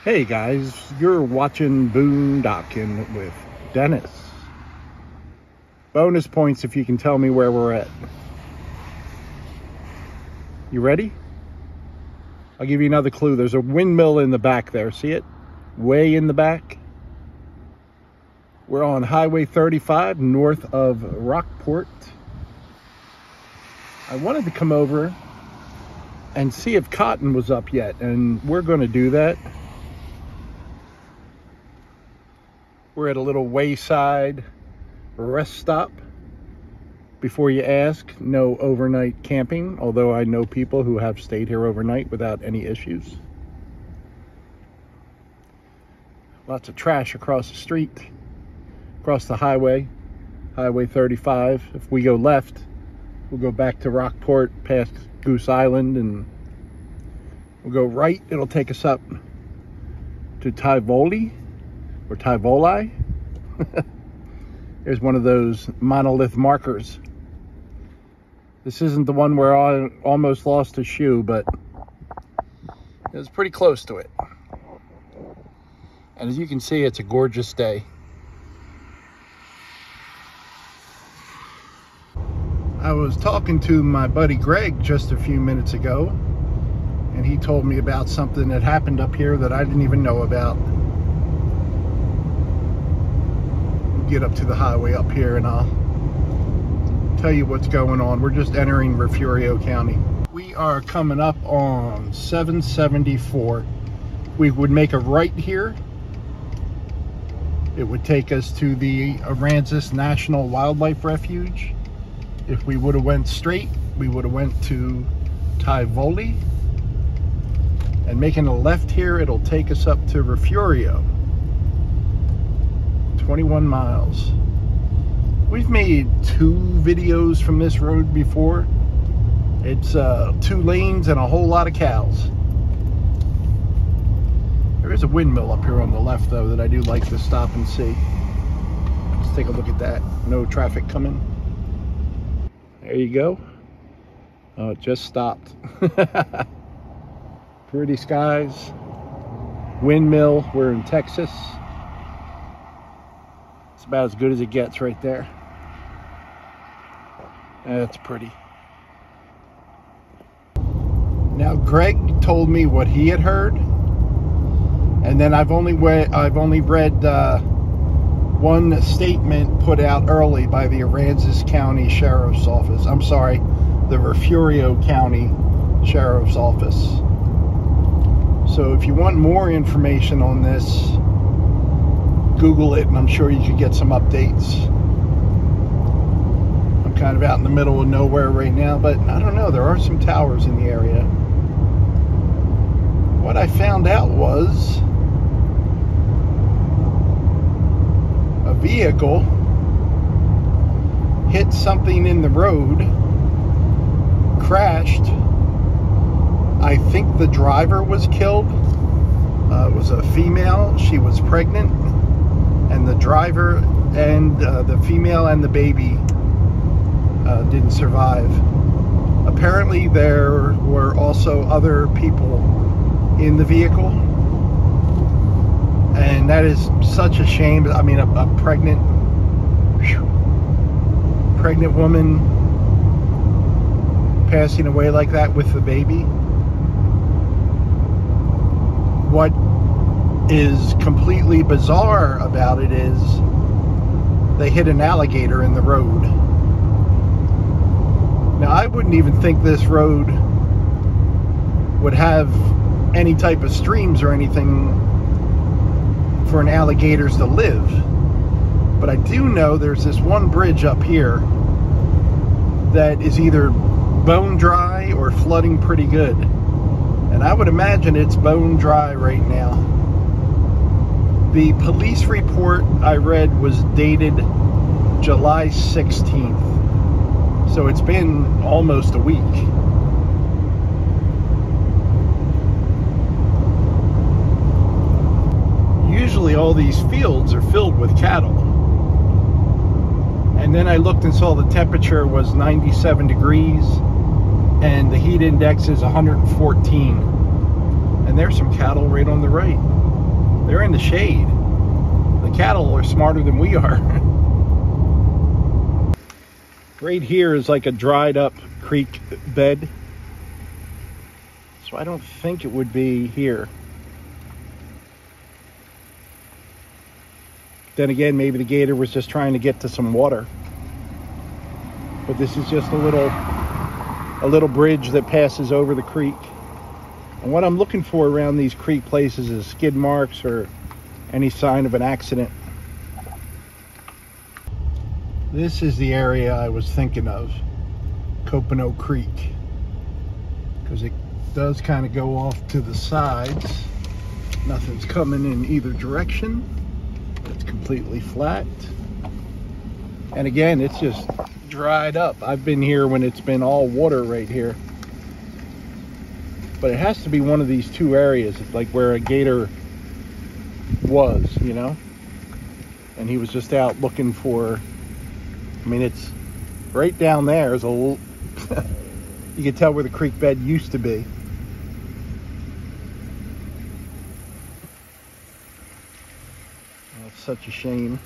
Hey guys, you're watching Boondocking with Dennis. Bonus points if you can tell me where we're at. You ready? I'll give you another clue. There's a windmill in the back there. See it? Way in the back. We're on Highway 35 north of Rockport. I wanted to come over and see if cotton was up yet, and we're going to do that. We're at a little wayside rest stop. Before you ask, no overnight camping, although I know people who have stayed here overnight without any issues. Lots of trash across the street, across the highway, Highway 35. If we go left, we'll go back to Rockport, past Goose Island, and we'll go right. It'll take us up to Tivoli. Or Tivoli. There's one of those monolith markers. This isn't the one where I almost lost a shoe, but it was pretty close to it. And as you can see, it's a gorgeous day. I was talking to my buddy Greg just a few minutes ago, and he told me about something that happened up here that I didn't even know about. Get up to the highway up here and I'll tell you what's going on. We're just entering Refugio County. We are coming up on 774. We would make a right here. It would take us to the Aransas National Wildlife Refuge. If we would have went straight, we would have went to Tivoli. And making a left here, it'll take us up to Refugio. 21 miles. We've made 2 videos from this road before. It's 2 lanes and a whole lot of cows. There is a windmill up here on the left though that I do like to stop and see. Let's take a look at that. No traffic coming. There you go. Oh, it just stopped. Pretty skies. Windmill. We're in Texas. It's about as good as it gets right there. That's pretty. Now Greg told me what he had heard, and then I've only read one statement put out early by the Aransas County Sheriff's Office. I'm sorry, the Refugio County Sheriff's Office. So if you want more information on this, Google it, and I'm sure you could get some updates. I'm kind of out in the middle of nowhere right now, but I don't know, there are some towers in the area. What I found out was a vehicle hit something in the road, crashed. I think the driver was killed. It was a female. She was pregnant. And the driver and the female and the baby didn't survive. Apparently there were also other people in the vehicle, and that is such a shame. I mean, a pregnant woman passing away like that with the baby. What is completely bizarre about it is they hit an alligator in the road. Now, I wouldn't even think this road would have any type of streams or anything for an alligators to live, but I do know there's this one bridge up here that is either bone dry or flooding pretty good, and I would imagine it's bone dry right now. The police report I read was dated July 16th, so it's been almost a week. Usually all these fields are filled with cattle. And then I looked and saw the temperature was 97 degrees and the heat index is 114. And there's some cattle right on the right. They're in the shade. The cattle are smarter than we are. Right here is like a dried up creek bed. So I don't think it would be here. Then again, maybe the gator was just trying to get to some water. But this is just a little bridge that passes over the creek. And what I'm looking for around these creek places is skid marks or any sign of an accident. This is the area I was thinking of, Copano Creek, because it does kind of go off to the sides. Nothing's coming in either direction. It's completely flat. And again, it's just dried up. I've been here when it's been all water right here. But it has to be one of these two areas, like where a gator was, you know? And he was just out looking for, I mean, it's right down there is a little, you can tell where the creek bed used to be. That's such a shame.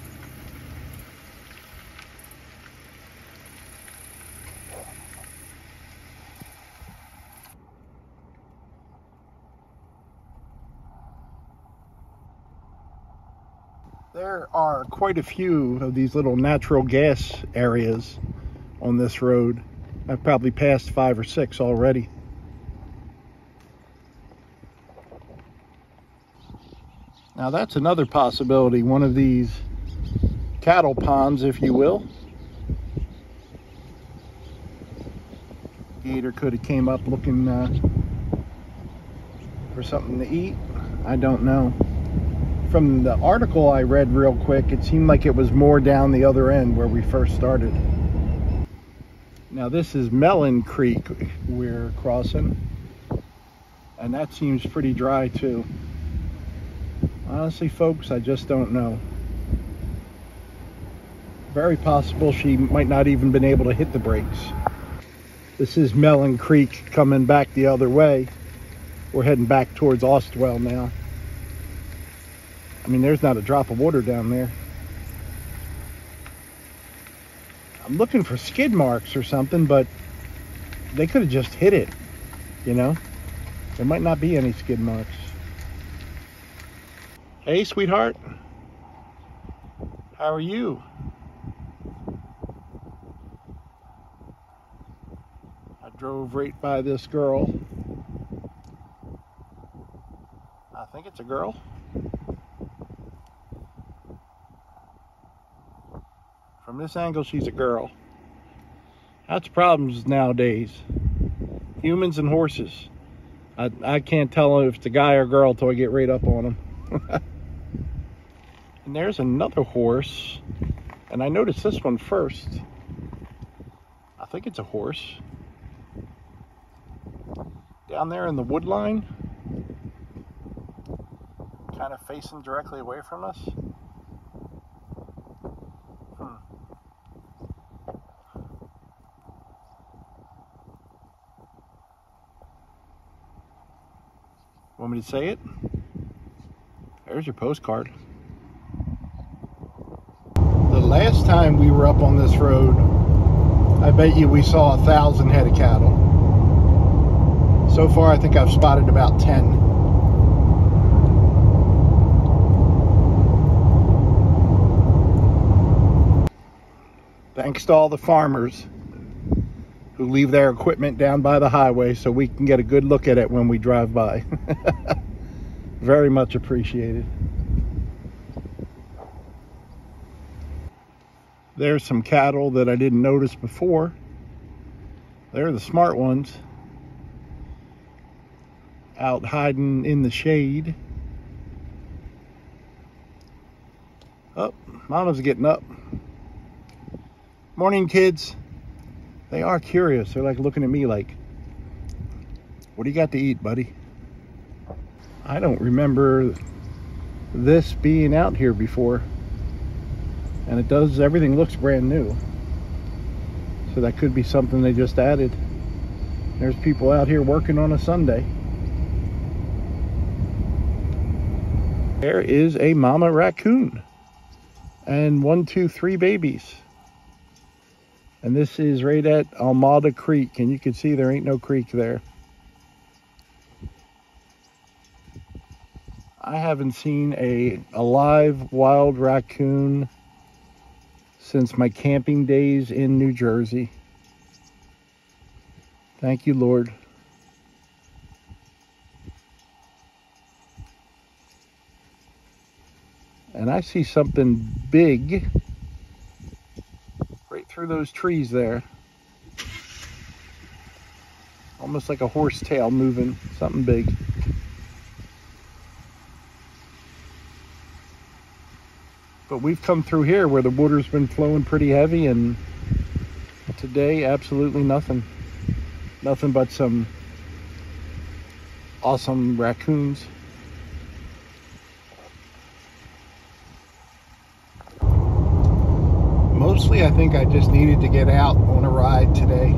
There are quite a few of these little natural gas areas on this road. I've probably passed 5 or 6 already. Now that's another possibility, one of these cattle ponds, if you will. Gator could have came up looking for something to eat. I don't know. From the article I read real quick, it seemed like it was more down the other end where we first started. Now this is Melon Creek we're crossing, and that seems pretty dry too. Honestly, folks, I just don't know. Very possible she might not even been able to hit the brakes. This is Melon Creek coming back the other way. We're heading back towards Ostwell now. I mean, there's not a drop of water down there. I'm looking for skid marks or something, but they could have just hit it, you know? There might not be any skid marks. Hey, sweetheart. How are you? I drove right by this girl. I think it's a girl. From this angle, she's a girl. That's problems nowadays. Humans and horses. I can't tell if it's a guy or girl till I get right up on them. And there's another horse. And I noticed this one first. I think it's a horse. Down there in the wood line. Kind of facing directly away from us. Want me to say it? There's your postcard. The last time we were up on this road, I bet you we saw 1,000 head of cattle. So far, I think I've spotted about 10. Thanks to all the farmers who leave their equipment down by the highway so we can get a good look at it when we drive by. Very much appreciated. There's some cattle that I didn't notice before. They're the smart ones. Out hiding in the shade. Oh, Mama's getting up. Morning, kids. They are curious. They're like looking at me like, what do you got to eat, buddy? I don't remember this being out here before. And it does, everything looks brand new. So that could be something they just added. There's people out here working on a Sunday. There is a mama raccoon and 1, 2, 3 babies. And this is right at Almada Creek, and you can see there ain't no creek there. I haven't seen a live wild raccoon since my camping days in New Jersey. Thank you, Lord. And I see something big right through those trees there. Almost like a horse tail moving, something big. But we've come through here where the water's been flowing pretty heavy, and today, absolutely nothing. Nothing but some awesome raccoons. Mostly, I think I just needed to get out on a ride today.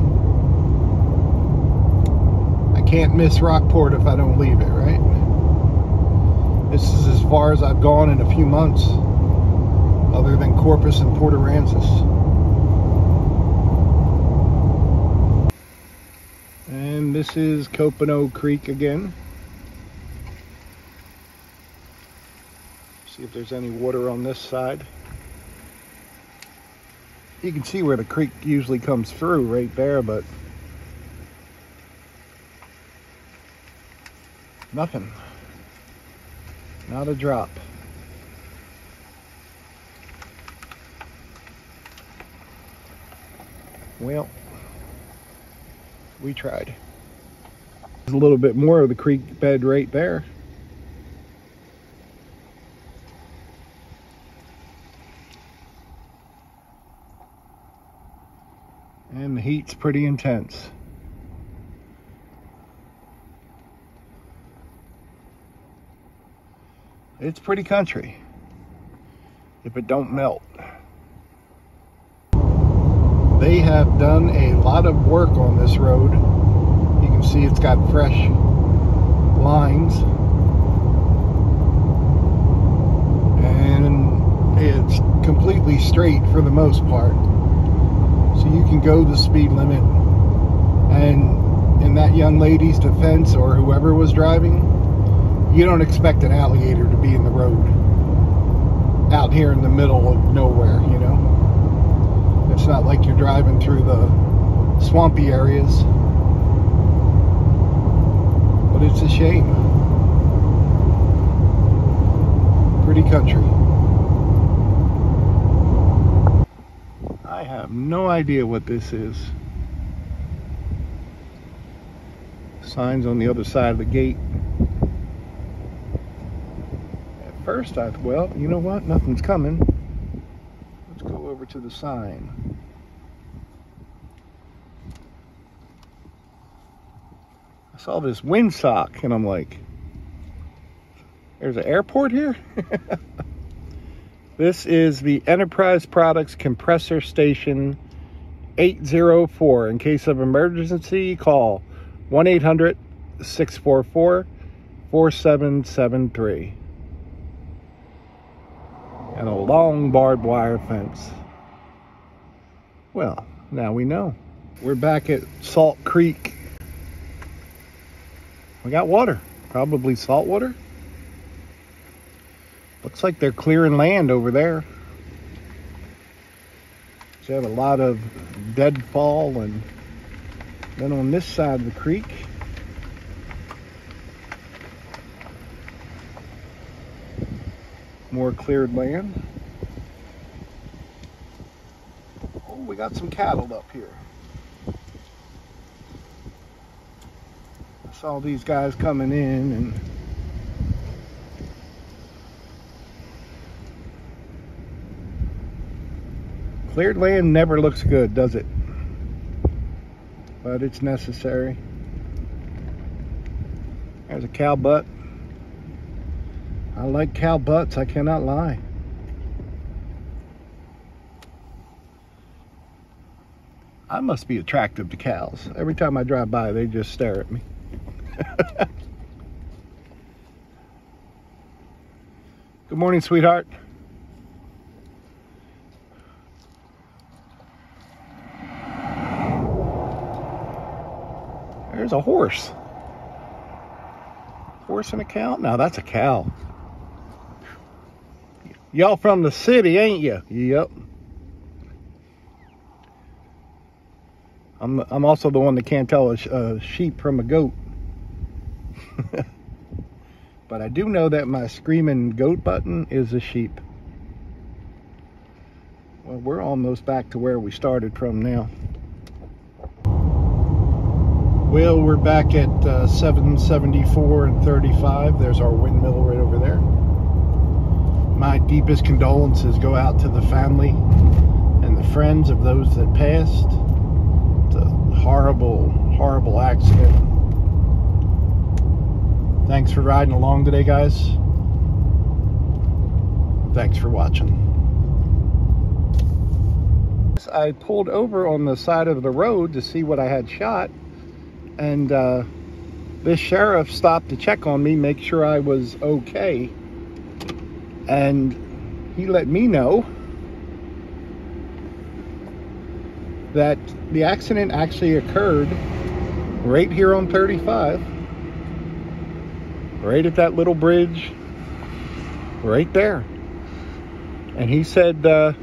I can't miss Rockport if I don't leave it, right? This is as far as I've gone in a few months, other than Corpus and Port Aransas. And this is Copano Creek again. See if there's any water on this side. You can see where the creek usually comes through right there, but nothing. Not a drop. Well, we tried. There's a little bit more of the creek bed right there. And the heat's pretty intense. It's pretty country if it don't melt. They have done a lot of work on this road. You can see it's got fresh lines. And it's completely straight for the most part. So you can go the speed limit. And in that young lady's defense, or whoever was driving, you don't expect an alligator to be in the road out here in the middle of nowhere, you know. It's not like you're driving through the swampy areas. But it's a shame. Pretty country. I have no idea what this is. Signs on the other side of the gate. At first I thought, well, you know what? Nothing's coming. Let's go over to the sign. I saw this windsock and I'm like, there's an airport here? This is the Enterprise Products Compressor Station 804. In case of emergency, call 1-800-644-4773. And a long barbed wire fence. Well, now we know. We're back at Salt Creek. We got water, probably salt water. Looks like they're clearing land over there. They have a lot of deadfall, and then on this side of the creek, more cleared land. Oh, we got some cattle up here. I saw these guys coming in, and cleared land never looks good, does it? But it's necessary. There's a cow butt. I like cow butts, I cannot lie. I must be attractive to cows. Every time I drive by, they just stare at me. Good morning, sweetheart. There's a horse. Horse and a cow? No, that's a cow. Y'all from the city, ain't you? Yep. I'm also the one that can't tell a sheep from a goat. But I do know that my screaming goat button is a sheep. Well, we're almost back to where we started from now. Well, we're back at 774 and 35. There's our windmill right over there. My deepest condolences go out to the family and the friends of those that passed. It's a horrible, horrible accident. Thanks for riding along today, guys. Thanks for watching. I pulled over on the side of the road to see what I had shot, and this sheriff stopped to check on me, make sure I was okay, and he let me know that the accident actually occurred right here on 35, right at that little bridge right there. And he said there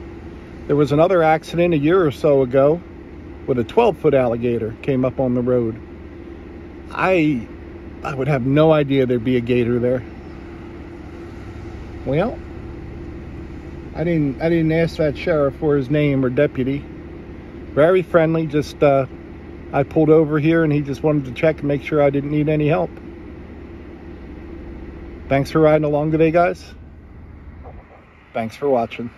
was another accident a year or so ago with a 12-foot alligator came up on the road. I would have no idea there'd be a gator there. Well, I didn't ask that sheriff for his name or deputy. Very friendly, just I pulled over here and he just wanted to check and make sure I didn't need any help. Thanks for riding along today, guys. Thanks for watching.